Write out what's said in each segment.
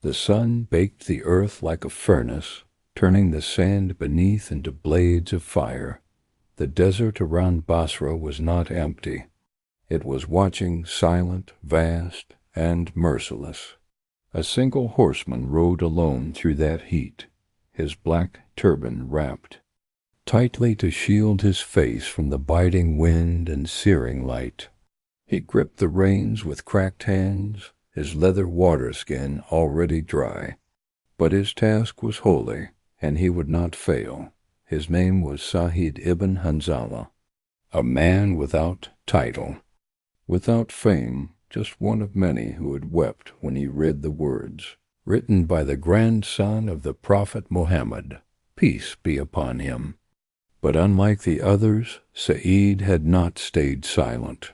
The sun baked the earth like a furnace, turning the sand beneath into blades of fire. The desert around Basra was not empty. It was watching, silent, vast, and merciless. A single horseman rode alone through that heat, his black turban wrapped tightly to shield his face from the biting wind and searing light. He gripped the reins with cracked hands, his leather water-skin already dry. But his task was holy, and he would not fail. His name was Sa'id ibn Hanzala, a man without title, without fame, just one of many who had wept when he read the words, written by the grandson of the Prophet Muhammad, peace be upon him. But unlike the others, Sa'id had not stayed silent.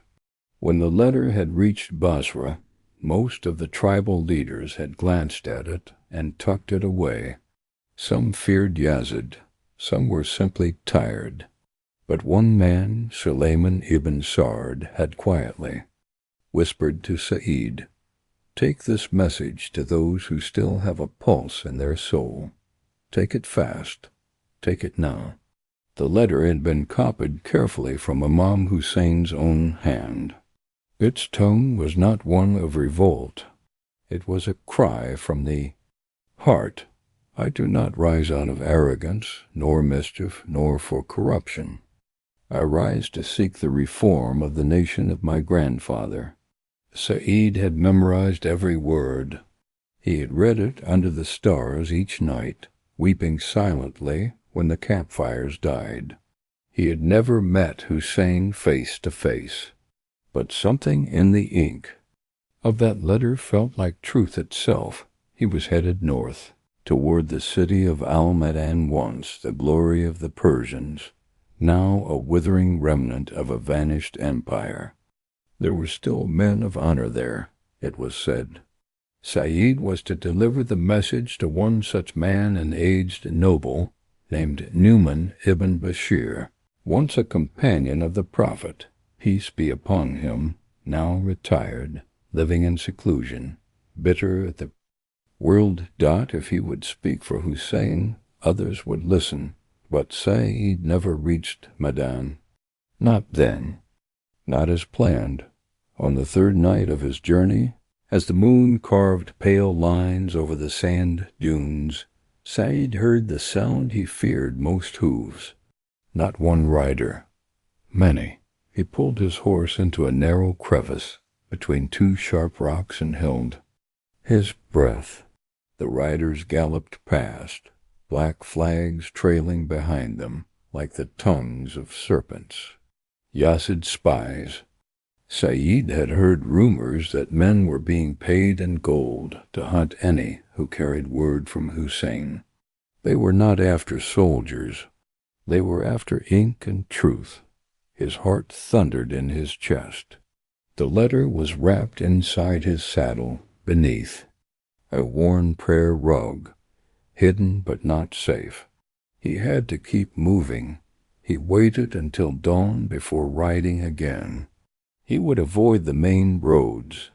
When the letter had reached Basra, most of the tribal leaders had glanced at it and tucked it away. Some feared Yazid, some were simply tired. But one man, Sulayman ibn Sard, had quietly whispered to Sa'id, "Take this message to those who still have a pulse in their soul. Take it fast. Take it now." The letter had been copied carefully from Imam Hussein's own hand. Its tone was not one of revolt. It was a cry from the heart. "I do not rise out of arrogance, nor mischief, nor for corruption. I rise to seek the reform of the nation of my grandfather." Sa'id had memorized every word. He had read it under the stars each night, weeping silently when the campfires died. He had never met Hussein face to face, but something in the ink of that letter felt like truth itself. He was headed north, toward the city of Al-Madan, once the glory of the Persians, now a withering remnant of a vanished empire. There were still men of honor there, it was said. Sa'id was to deliver the message to one such man, an aged noble named Nu'man ibn Bashir, once a companion of the Prophet, peace be upon him, now retired, living in seclusion, bitter at the world. If he would speak for Hussein, others would listen, but Sa'id never reached Madan. Not then, not as planned. On the third night of his journey, as the moon carved pale lines over the sand dunes, Sa'id heard the sound he feared most: hooves. Not one rider, many. He pulled his horse into a narrow crevice between two sharp rocks and held his breath. The riders galloped past, black flags trailing behind them like the tongues of serpents. Yazid spies. Sa'id had heard rumors that men were being paid in gold to hunt any who carried word from Hussein. They were not after soldiers. They were after ink and truth. His heart thundered in his chest. The letter was wrapped inside his saddle, beneath a worn prayer rug, hidden but not safe. He had to keep moving. He waited until dawn before riding again. He would avoid the main roads.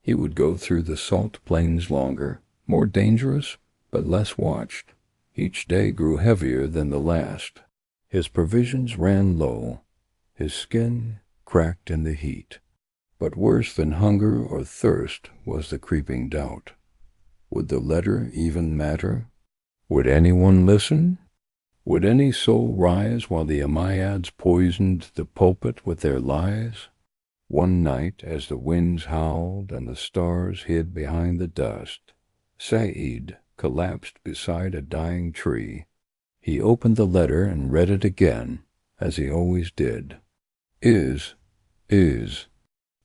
He would go through the salt plains longer, more dangerous, but less watched. Each day grew heavier than the last. His provisions ran low. His skin cracked in the heat. But worse than hunger or thirst was the creeping doubt. Would the letter even matter? Would anyone listen? Would any soul rise while the Umayyads poisoned the pulpit with their lies? One night, as the winds howled and the stars hid behind the dust, Sa'id collapsed beside a dying tree. He opened the letter and read it again, as he always did. Is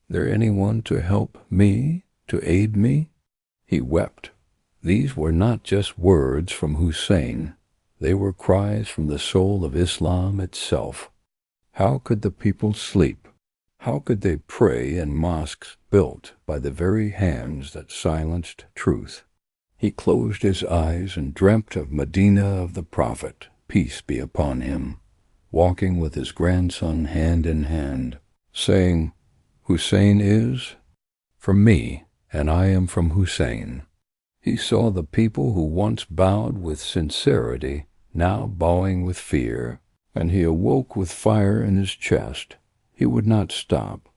there anyone to help me, to aid me? He wept. These were not just words from Hussein. They were cries from the soul of Islam itself. How could the people sleep? How could they pray in mosques built by the very hands that silenced truth? He closed his eyes and dreamt of Medina, of the Prophet, peace be upon him, walking with his grandson hand in hand, saying, "Hussein is from me, and I am from Hussein. He saw the people who once bowed with sincerity, now bowing with fear, and he awoke with fire in his chest. He would not stop.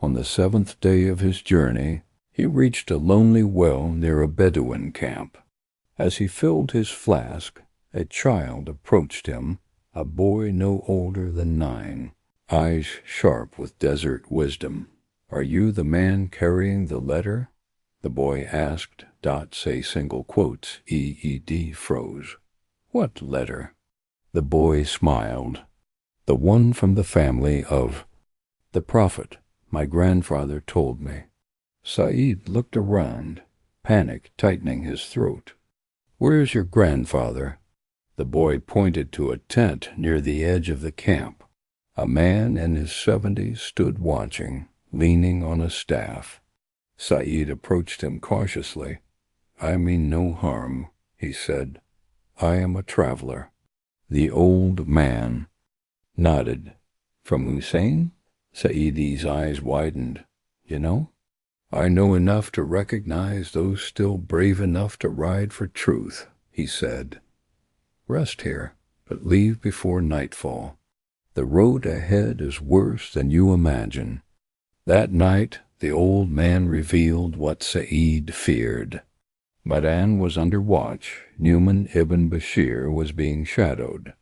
On the 7th day of his journey, he reached a lonely well near a Bedouin camp. As he filled his flask, a child approached him, a boy no older than 9, eyes sharp with desert wisdom. "Are you the man carrying the letter?" the boy asked. Say single quotes, EED froze. "What letter?" The boy smiled. "The one from the family of the Prophet. My grandfather told me." Said looked around, panic tightening his throat. "Where's your grandfather?" The boy pointed to a tent near the edge of the camp. A man in his 70s stood watching, leaning on a staff. Said approached him cautiously. "I mean no harm," he said. "I am a traveler." The old man nodded. "From Hussain?" Said's eyes widened. "You know? I know enough to recognize those still brave enough to ride for truth," he said. "Rest here, but leave before nightfall. The road ahead is worse than you imagine." That night, the old man revealed what Said feared. Madan was under watch. Numan ibn Bashir was being shadowed.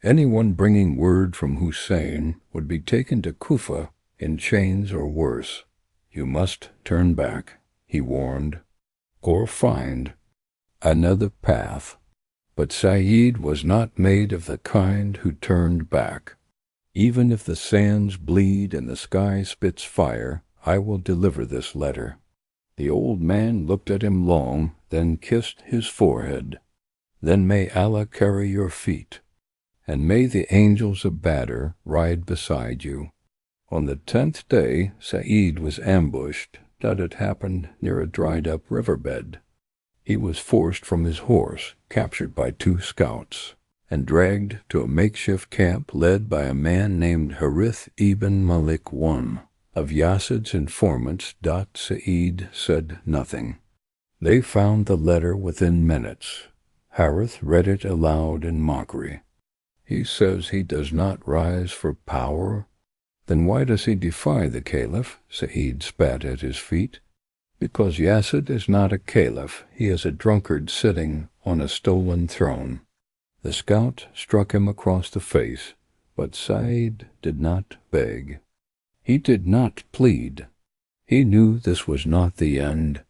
Anyone bringing word from Hussain would be taken to Kufa in chains or worse. "You must turn back," he warned, "or find another path." But Said was not made of the kind who turned back. "Even if the sands bleed and the sky spits fire, I will deliver this letter." The old man looked at him long, then kissed his forehead. "Then may Allah carry your feet, and may the angels of Badr ride beside you." On the 10th day, Said was ambushed. That had happened near a dried-up riverbed. He was forced from his horse, captured by 2 scouts, and dragged to a makeshift camp led by a man named Harith ibn Malik I. Of Yazid's informants, Said said nothing. They found the letter within minutes. Harith read it aloud in mockery. "He says he does not rise for power. Then why does he defy the caliph?" Said spat at his feet. "Because Yazid is not a caliph. He is a drunkard sitting on a stolen throne." The scout struck him across the face, but Said did not beg. He did not plead. He knew this was not the end,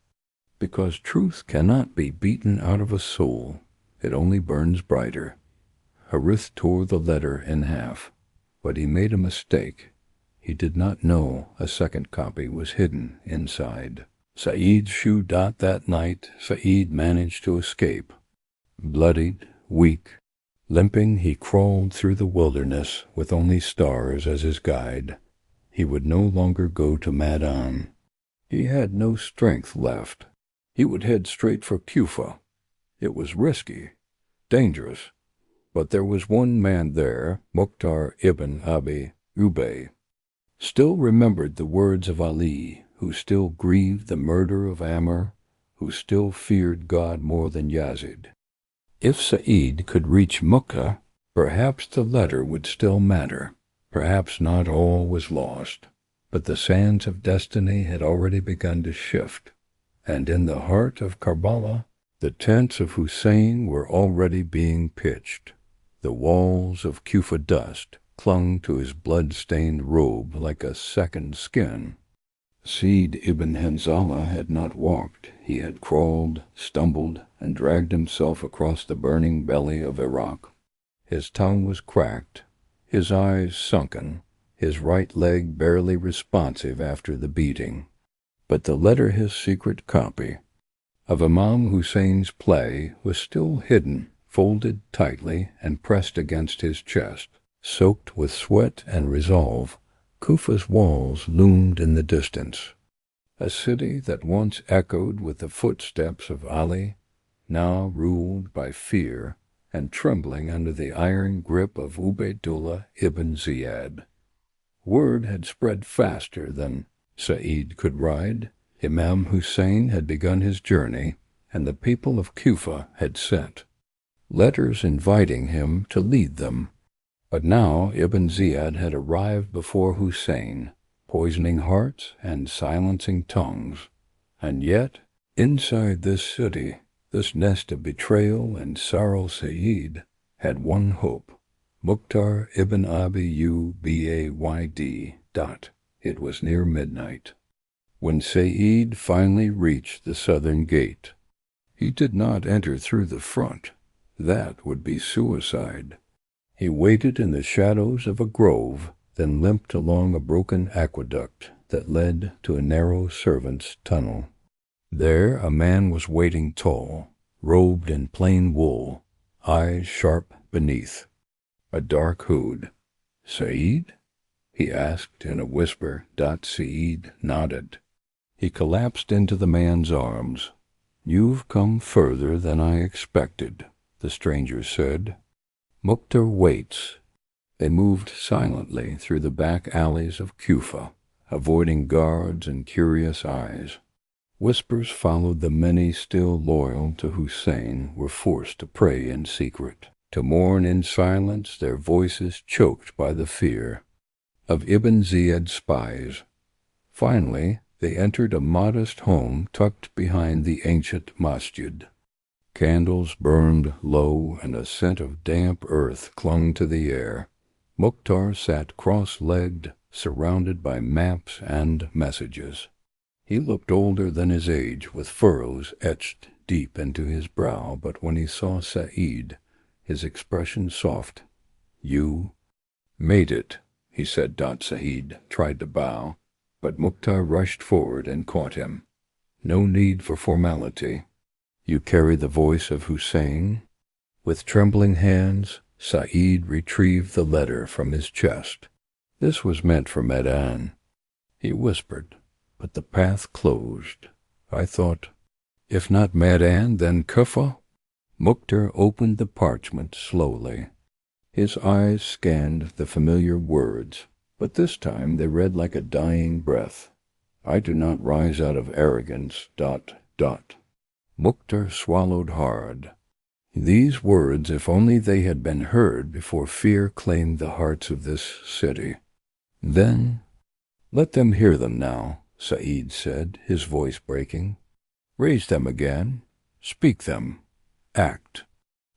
because truth cannot be beaten out of a soul. It only burns brighter. Harith tore the letter in half, but he made a mistake. He did not know a second copy was hidden inside. Said's shoe dot that night, Said managed to escape. Bloodied, weak, limping, he crawled through the wilderness with only stars as his guide. He would no longer go to Madan. He had no strength left. He would head straight for Kufa. It was risky, dangerous, but there was one man there, Mukhtar ibn Abi Ubay, still remembered the words of Ali, who still grieved the murder of Amr, who still feared God more than Yazid. If Said could reach Mecca, perhaps the letter would still matter. Perhaps not all was lost, but the sands of destiny had already begun to shift, and in the heart of Karbala, the tents of Hussain were already being pitched. The walls of Kufa dust clung to his blood-stained robe like a second skin. Said ibn Hanzala had not walked. He had crawled, stumbled, and dragged himself across the burning belly of Iraq. His tongue was cracked, his eyes sunken, his right leg barely responsive after the beating. But the letter, his secret copy of Imam Hussein's play, was still hidden, folded tightly and pressed against his chest. Soaked with sweat and resolve, Kufa's walls loomed in the distance. A city that once echoed with the footsteps of Ali, now ruled by fear and trembling under the iron grip of Ubaydullah ibn Ziyad. Word had spread faster than Said could ride. Imam Hussain had begun his journey, and the people of Kufa had sent letters inviting him to lead them. But now Ibn Ziyad had arrived before Hussein, poisoning hearts and silencing tongues. And yet, inside this city, this nest of betrayal and sorrow, Sayyid had one hope. Mukhtar ibn Abi Ubayd. It was near midnight when Sayyid finally reached the southern gate. He did not enter through the front. That would be suicide. He waited in the shadows of a grove, then limped along a broken aqueduct that led to a narrow servant's tunnel. There a man was waiting tall, robed in plain wool, eyes sharp beneath a dark hood. "Sayyid?" he asked in a whisper. Sayyid nodded. He collapsed into the man's arms. "You've come further than I expected," the stranger said. "Mukhtar waits." They moved silently through the back alleys of Kufa, avoiding guards and curious eyes. Whispers followed. The many still loyal to Hussein were forced to pray in secret, to mourn in silence, their voices choked by the fear of Ibn Ziyad's spies. Finally, they entered a modest home tucked behind the ancient masjid. Candles burned low, and a scent of damp earth clung to the air. Mukhtar sat cross-legged, surrounded by maps and messages. He looked older than his age, with furrows etched deep into his brow, but when he saw Sayyid, his expression soft. "You made it," he said. Sayyid tried to bow, but Mukhtar rushed forward and caught him. "No need for formality. You carry the voice of Hussein." With trembling hands, Sayyid retrieved the letter from his chest. This was meant for Medan. He whispered, but the path closed. "I thought, if not Medan, then Kufa." Mukhtar opened the parchment slowly. His eyes scanned the familiar words, but this time they read like a dying breath. "I do not rise out of arrogance, ... Mukhtar swallowed hard. These words, if only they had been heard before fear claimed the hearts of this city. Then, "Let them hear them now," Sayyid said, his voice breaking. "Raise them again. Speak them. Act."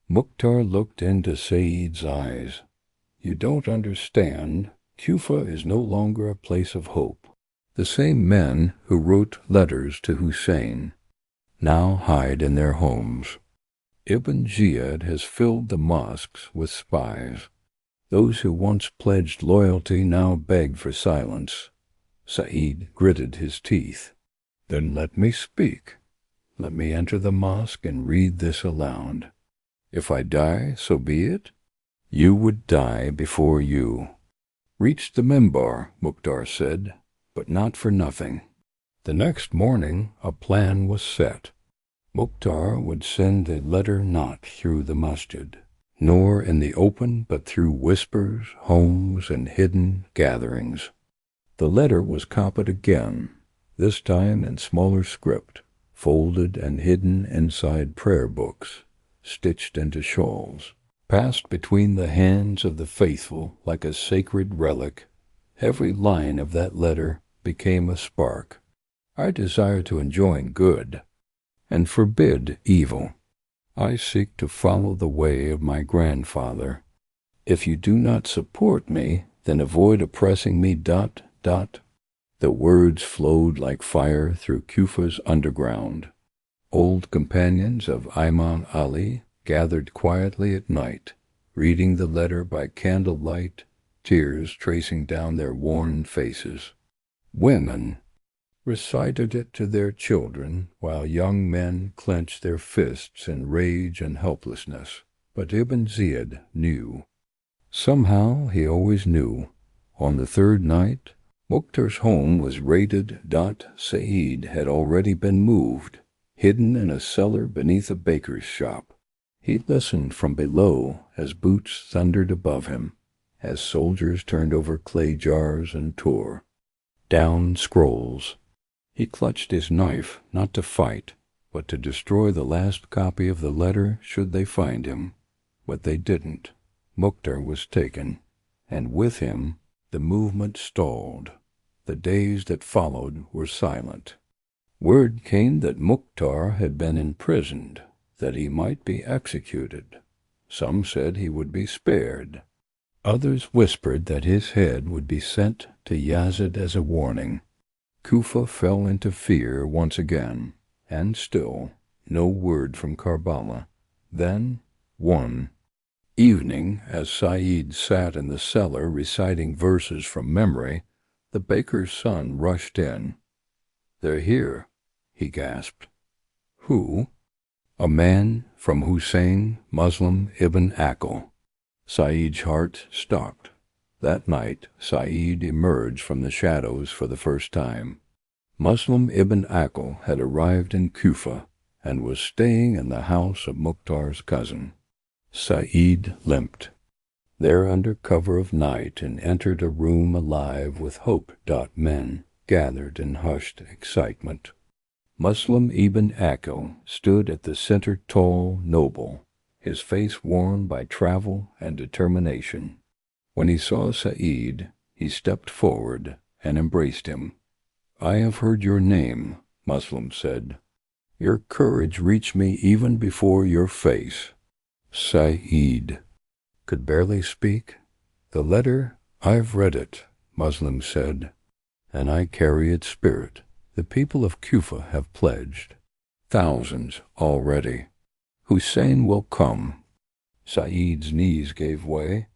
Mukhtar looked into Sayyid's eyes. "You don't understand. Kufa is no longer a place of hope. The same men who wrote letters to Hussein now hide in their homes. Ibn Ziyad has filled the mosques with spies. Those who once pledged loyalty now beg for silence." Sayyid gritted his teeth. "Then let me speak. Let me enter the mosque and read this aloud. If I die, so be it. You would die before you." "Reach the mimbar," Mukhtar said, "but not for nothing." The next morning a plan was set. Mukhtar would send a letter not through the masjid, nor in the open, but through whispers, homes, and hidden gatherings. The letter was copied again, this time in smaller script, folded and hidden inside prayer books, stitched into shawls, passed between the hands of the faithful like a sacred relic. Every line of that letter became a spark. "I desire to enjoin good and forbid evil. I seek to follow the way of my grandfather. If you do not support me, then avoid oppressing me. ... The words flowed like fire through Kufa's underground. Old companions of Imam Ali gathered quietly at night, reading the letter by candlelight, tears tracing down their worn faces. Women recited it to their children, while young men clenched their fists in rage and helplessness. But Ibn Ziyad knew. Somehow he always knew. On the third night, Mukhtar's home was raided. Sayyid had already been moved, hidden in a cellar beneath a baker's shop. He listened from below as boots thundered above him, as soldiers turned over clay jars and tore down scrolls. He clutched his knife, not to fight, but to destroy the last copy of the letter should they find him. But they didn't. Mukhtar was taken, and with him the movement stalled. The days that followed were silent. Word came that Mukhtar had been imprisoned, that he might be executed. Some said he would be spared. Others whispered that his head would be sent to Yazid as a warning. Kufa fell into fear once again, and still no word from Karbala. Then, one evening, as Saeed sat in the cellar reciting verses from memory, the baker's son rushed in. "They're here," he gasped. "Who?" "A man from Hussain, Muslim ibn Aqil." Saeed's heart stopped. That night Saeed emerged from the shadows for the first time. Muslim ibn Aqil had arrived in Kufa and was staying in the house of Mukhtar's cousin. Saeed limped there under cover of night and entered a room alive with hope. Men gathered in hushed excitement. Muslim ibn Aqil stood at the center, tall, noble, his face worn by travel and determination. When he saw Saeed, he stepped forward and embraced him. "I have heard your name," Muslim said. "Your courage reached me even before your face." Saeed could barely speak. "The letter, I've read it," Muslim said, "and I carry its spirit. The people of Kufa have pledged. Thousands already. Hussein will come." Saeed's knees gave way.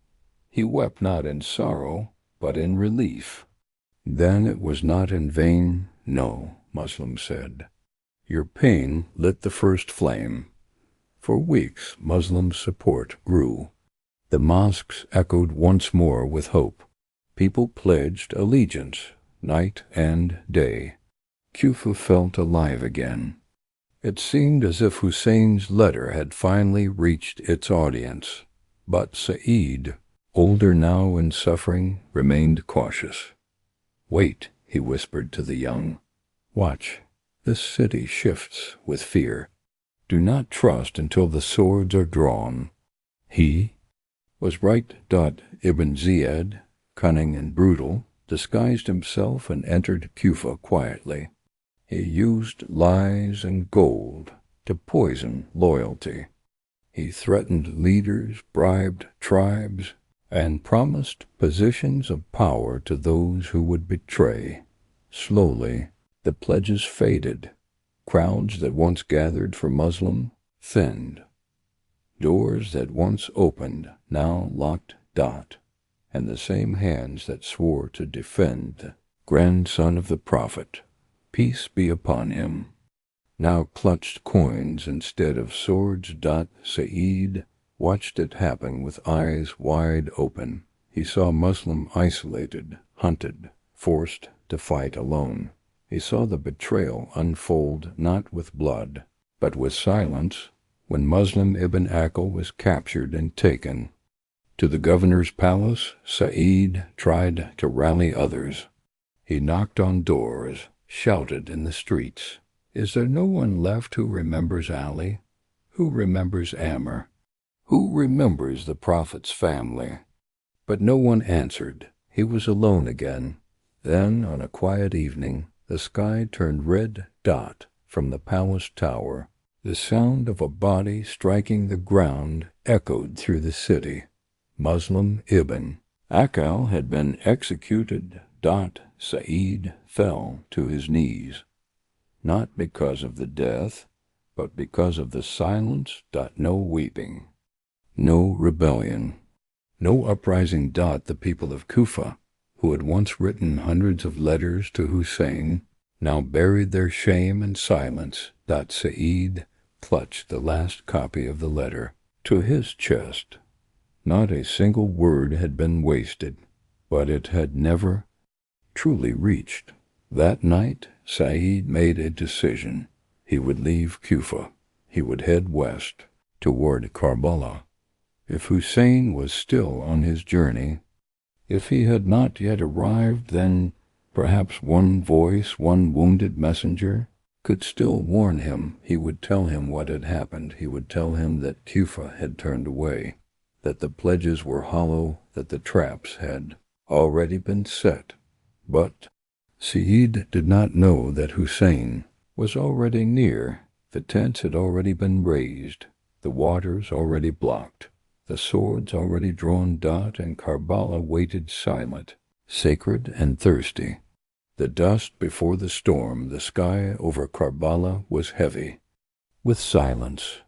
He wept not in sorrow, but in relief. "Then it was not in vain?" "No," Muslim said. "Your pain lit the first flame." For weeks Muslim support grew. The mosques echoed once more with hope. People pledged allegiance, night and day. Kufa felt alive again. It seemed as if Hussein's letter had finally reached its audience. But Saeed, older now in suffering, remained cautious. "Wait," he whispered to the young. "Watch. This city shifts with fear. Do not trust until the swords are drawn." He was right. Ibn Ziyad, cunning and brutal, disguised himself and entered Kufa quietly. He used lies and gold to poison loyalty. He threatened leaders, bribed tribes, and promised positions of power to those who would betray. Slowly, the pledges faded. Crowds that once gathered for Muslim thinned. Doors that once opened now locked. And the same hands that swore to defend the grandson of the Prophet, peace be upon him, now clutched coins instead of swords. Saeed watched it happen with eyes wide open. He saw Muslim isolated, hunted, forced to fight alone. He saw the betrayal unfold not with blood, but with silence, when Muslim ibn Aqil was captured and taken. To the governor's palace, Saeed tried to rally others. He knocked on doors, shouted in the streets, "Is there no one left who remembers Ali? Who remembers Amr? Who remembers the Prophet's family?" But no one answered. He was alone again. Then, on a quiet evening, the sky turned red. From the palace tower, the sound of a body striking the ground echoed through the city. Muslim ibn Aqil had been executed. Saeed fell to his knees, not because of the death, but because of the silence. No weeping, no rebellion, no uprising. The people of Kufa, who had once written hundreds of letters to Hussein, now buried their shame in silence. Saeed clutched the last copy of the letter to his chest. Not a single word had been wasted, but it had never truly reached. That night, Saeed made a decision. He would leave Kufa. He would head west, toward Karbala. If Hussein was still on his journey, if he had not yet arrived, then perhaps one voice, one wounded messenger, could still warn him. He would tell him what had happened. He would tell him that Kufa had turned away, that the pledges were hollow, that the traps had already been set. But Said did not know that Hussein was already near. The tents had already been raised, the waters already blocked, the swords already drawn. And Karbala waited silent, sacred and thirsty. The dust before the storm, the sky over Karbala was heavy with silence.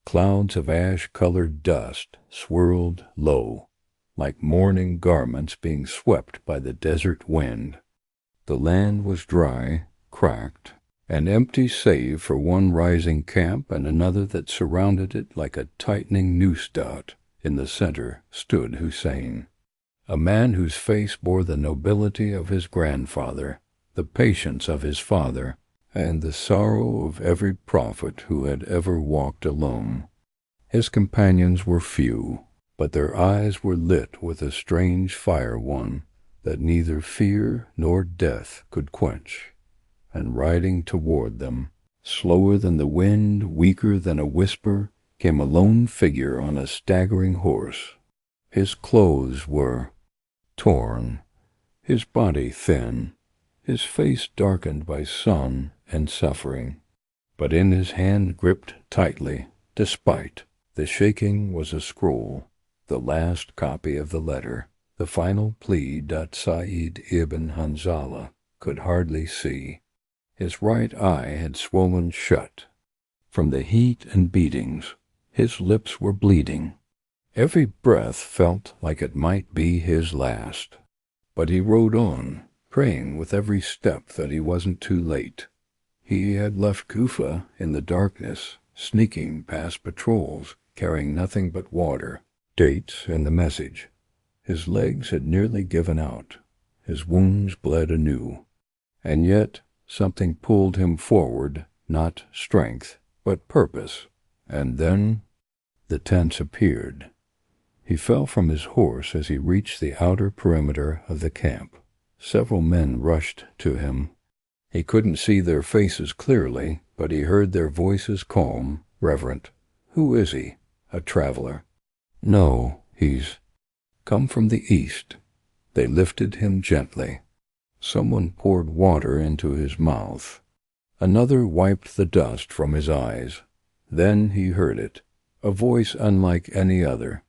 Clouds of ash-colored dust swirled low, like mourning garments being swept by the desert wind. The land was dry, cracked, and empty save for one rising camp and another that surrounded it like a tightening noose dot. In the center stood Hussein, a man whose face bore the nobility of his grandfather, the patience of his father, and the sorrow of every prophet who had ever walked alone. His companions were few, but their eyes were lit with a strange fire, one that neither fear nor death could quench. And riding toward them, slower than the wind, weaker than a whisper, came a lone figure on a staggering horse. His clothes were torn, his body thin, his face darkened by sun and suffering, but in his hand gripped tightly, despite the shaking, was a scroll, the last copy of the letter, the final plea. Said ibn Hanzala could hardly see. His right eye had swollen shut from the heat and beatings. His lips were bleeding. Every breath felt like it might be his last. But he rode on, praying with every step that he wasn't too late. He had left Kufa in the darkness, sneaking past patrols, carrying nothing but water, dates, and the message. His legs had nearly given out. His wounds bled anew. And yet something pulled him forward, not strength, but purpose. And then the tents appeared. He fell from his horse as he reached the outer perimeter of the camp. Several men rushed to him. He couldn't see their faces clearly, but he heard their voices calm, reverent. "Who is he? A traveler?" "No, he's come from the east." They lifted him gently. Someone poured water into his mouth. Another wiped the dust from his eyes. Then he heard it, a voice unlike any other.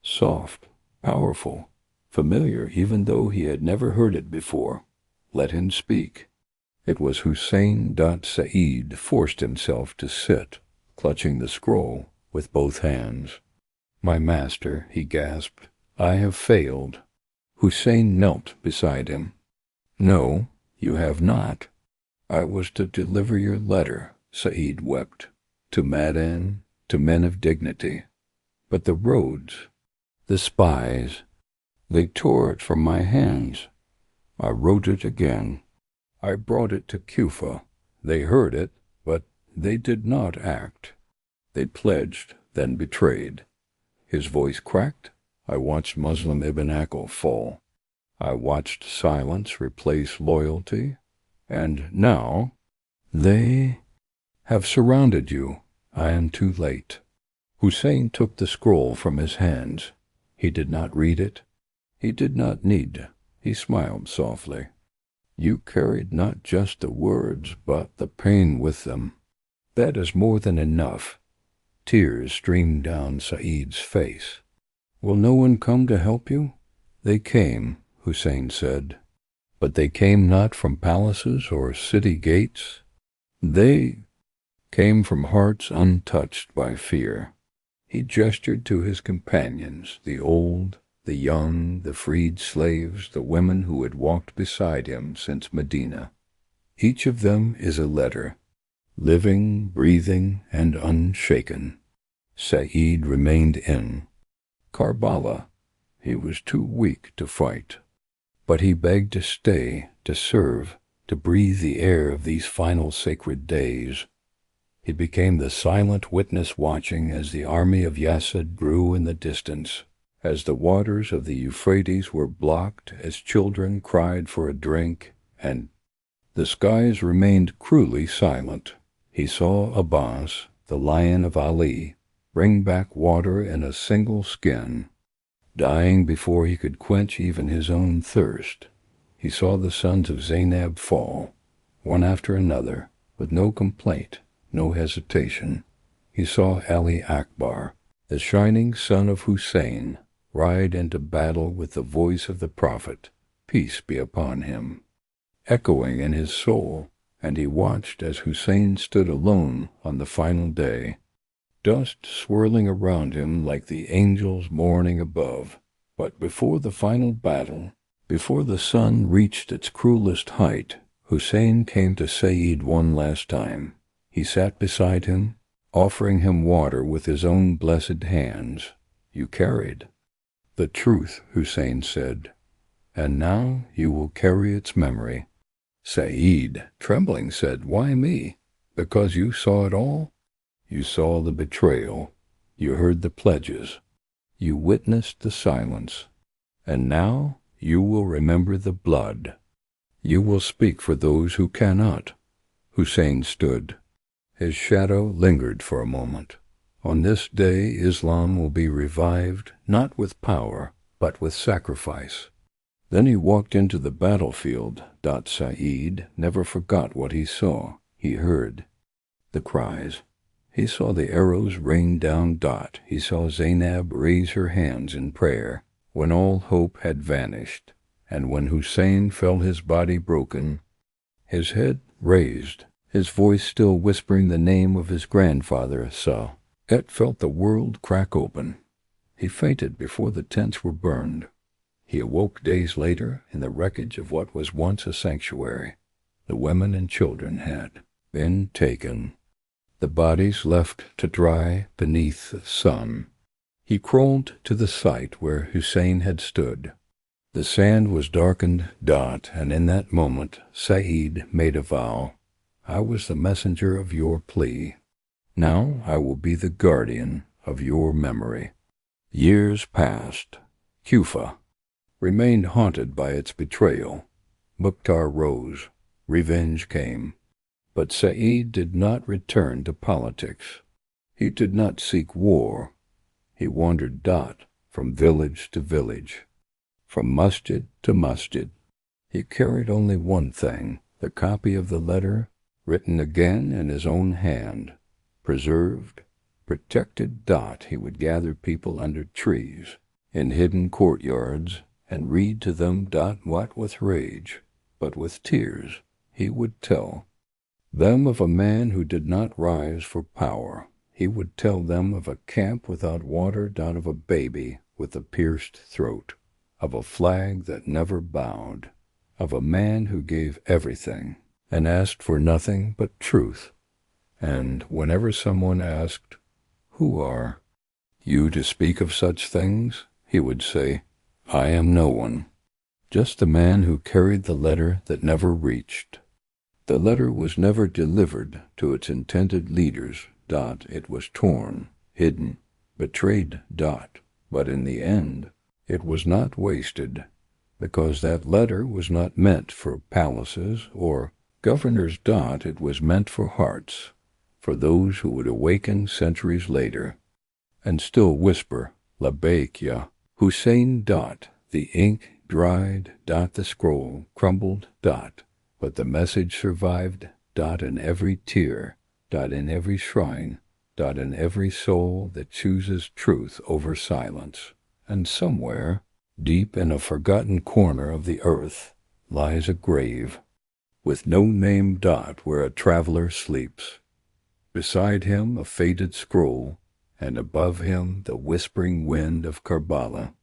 Soft, powerful, familiar even though he had never heard it before. Let him speak. It was Hussein. Said forced himself to sit, clutching the scroll with both hands. "My master," he gasped, "I have failed." Hussein knelt beside him. "No, you have not. I was to deliver your letter," Said wept, "to Madan, to men of dignity. But the roads, the spies, they tore it from my hands. I wrote it again. I brought it to Kufa. They heard it, but they did not act. They pledged, then betrayed." His voice cracked. "I watched Muslim Ibn Aqil fall. I watched silence replace loyalty. And now they have surrounded you. I am too late." Hussein took the scroll from his hands. He did not read it. He did not need. He smiled softly. "You carried not just the words, but the pain with them. That is more than enough." Tears streamed down Said's face. "Will no one come to help you?" "They came," Hussein said. "But they came not from palaces or city gates. They came from hearts untouched by fear." He gestured to his companions, the old, the young, the freed slaves, the women who had walked beside him since Medina. "Each of them is a letter, living, breathing, and unshaken." Said remained in Karbala. He was too weak to fight, but he begged to stay, to serve, to breathe the air of these final sacred days. He became the silent witness, watching as the army of Yazid grew in the distance, as the waters of the Euphrates were blocked, as children cried for a drink, and The skies remained cruelly silent. He saw Abbas, the Lion of Ali, bring back water in a single skin, dying before he could quench even his own thirst. He saw the sons of Zainab fall, one after another, with no complaint, no hesitation. He saw Ali Akbar, the shining son of Hussain, ride into battle with the voice of the Prophet, peace be upon him, echoing in his soul, and he watched as Hussein stood alone on the final day, dust swirling around him like the angels mourning above. But before the final battle, before the sun reached its cruelest height, Hussein came to Sayyid one last time. He sat beside him, offering him water with his own blessed hands. "You carried the truth," Hussein said, "and now you will carry its memory." Sayyid, trembling, said, "Why me? Because you saw it all? You saw the betrayal, you heard the pledges, you witnessed the silence, and now you will remember the blood. You will speak for those who cannot." Hussein stood. His shadow lingered for a moment. On this day Islam will be revived, not with power, but with sacrifice. Then he walked into the battlefield. Sayyid never forgot what he saw. He heard the cries. He saw the arrows rain down. He saw Zainab raise her hands in prayer when all hope had vanished, and when Hussein felt his body broken, his head raised, his voice still whispering the name of his grandfather, Sa'ed felt the world crack open. He fainted before the tents were burned. He awoke days later in the wreckage of what was once a sanctuary. The women and children had been taken, the bodies left to dry beneath the sun. He crawled to the site where Hussein had stood. The sand was darkened. And in that moment Sayyid made a vow. "I was the messenger of your plea. Now I will be the guardian of your memory." Years passed. Kufa remained haunted by its betrayal. Mukhtar rose. Revenge came. But Sayyid did not return to politics. He did not seek war. He wandered from village to village, from masjid to masjid. He carried only one thing, the copy of the letter, written again in his own hand, preserved, protected. He would gather people under trees, in hidden courtyards, and read to them. What with rage, but with tears, he would tell them of a man who did not rise for power. He would tell them of a camp without water. Of a baby with a pierced throat, of a flag that never bowed, of a man who gave everything and asked for nothing but truth. And whenever someone asked, "Who are you to speak of such things?" he would say, "I am no one, just a man who carried the letter that never reached." The letter was never delivered to its intended leaders. It was torn, hidden, betrayed. But in the end, it was not wasted, because that letter was not meant for palaces or governors. It was meant for hearts, for those who would awaken centuries later and still whisper, "Labbaik ya Hussein." The ink dried. The scroll crumbled. But the message survived. In every tear. In every shrine. In every soul that chooses truth over silence. And somewhere, deep in a forgotten corner of the earth, lies a grave, with no name. Where a traveler sleeps. Beside him a faded scroll, and above him the whispering wind of Karbala.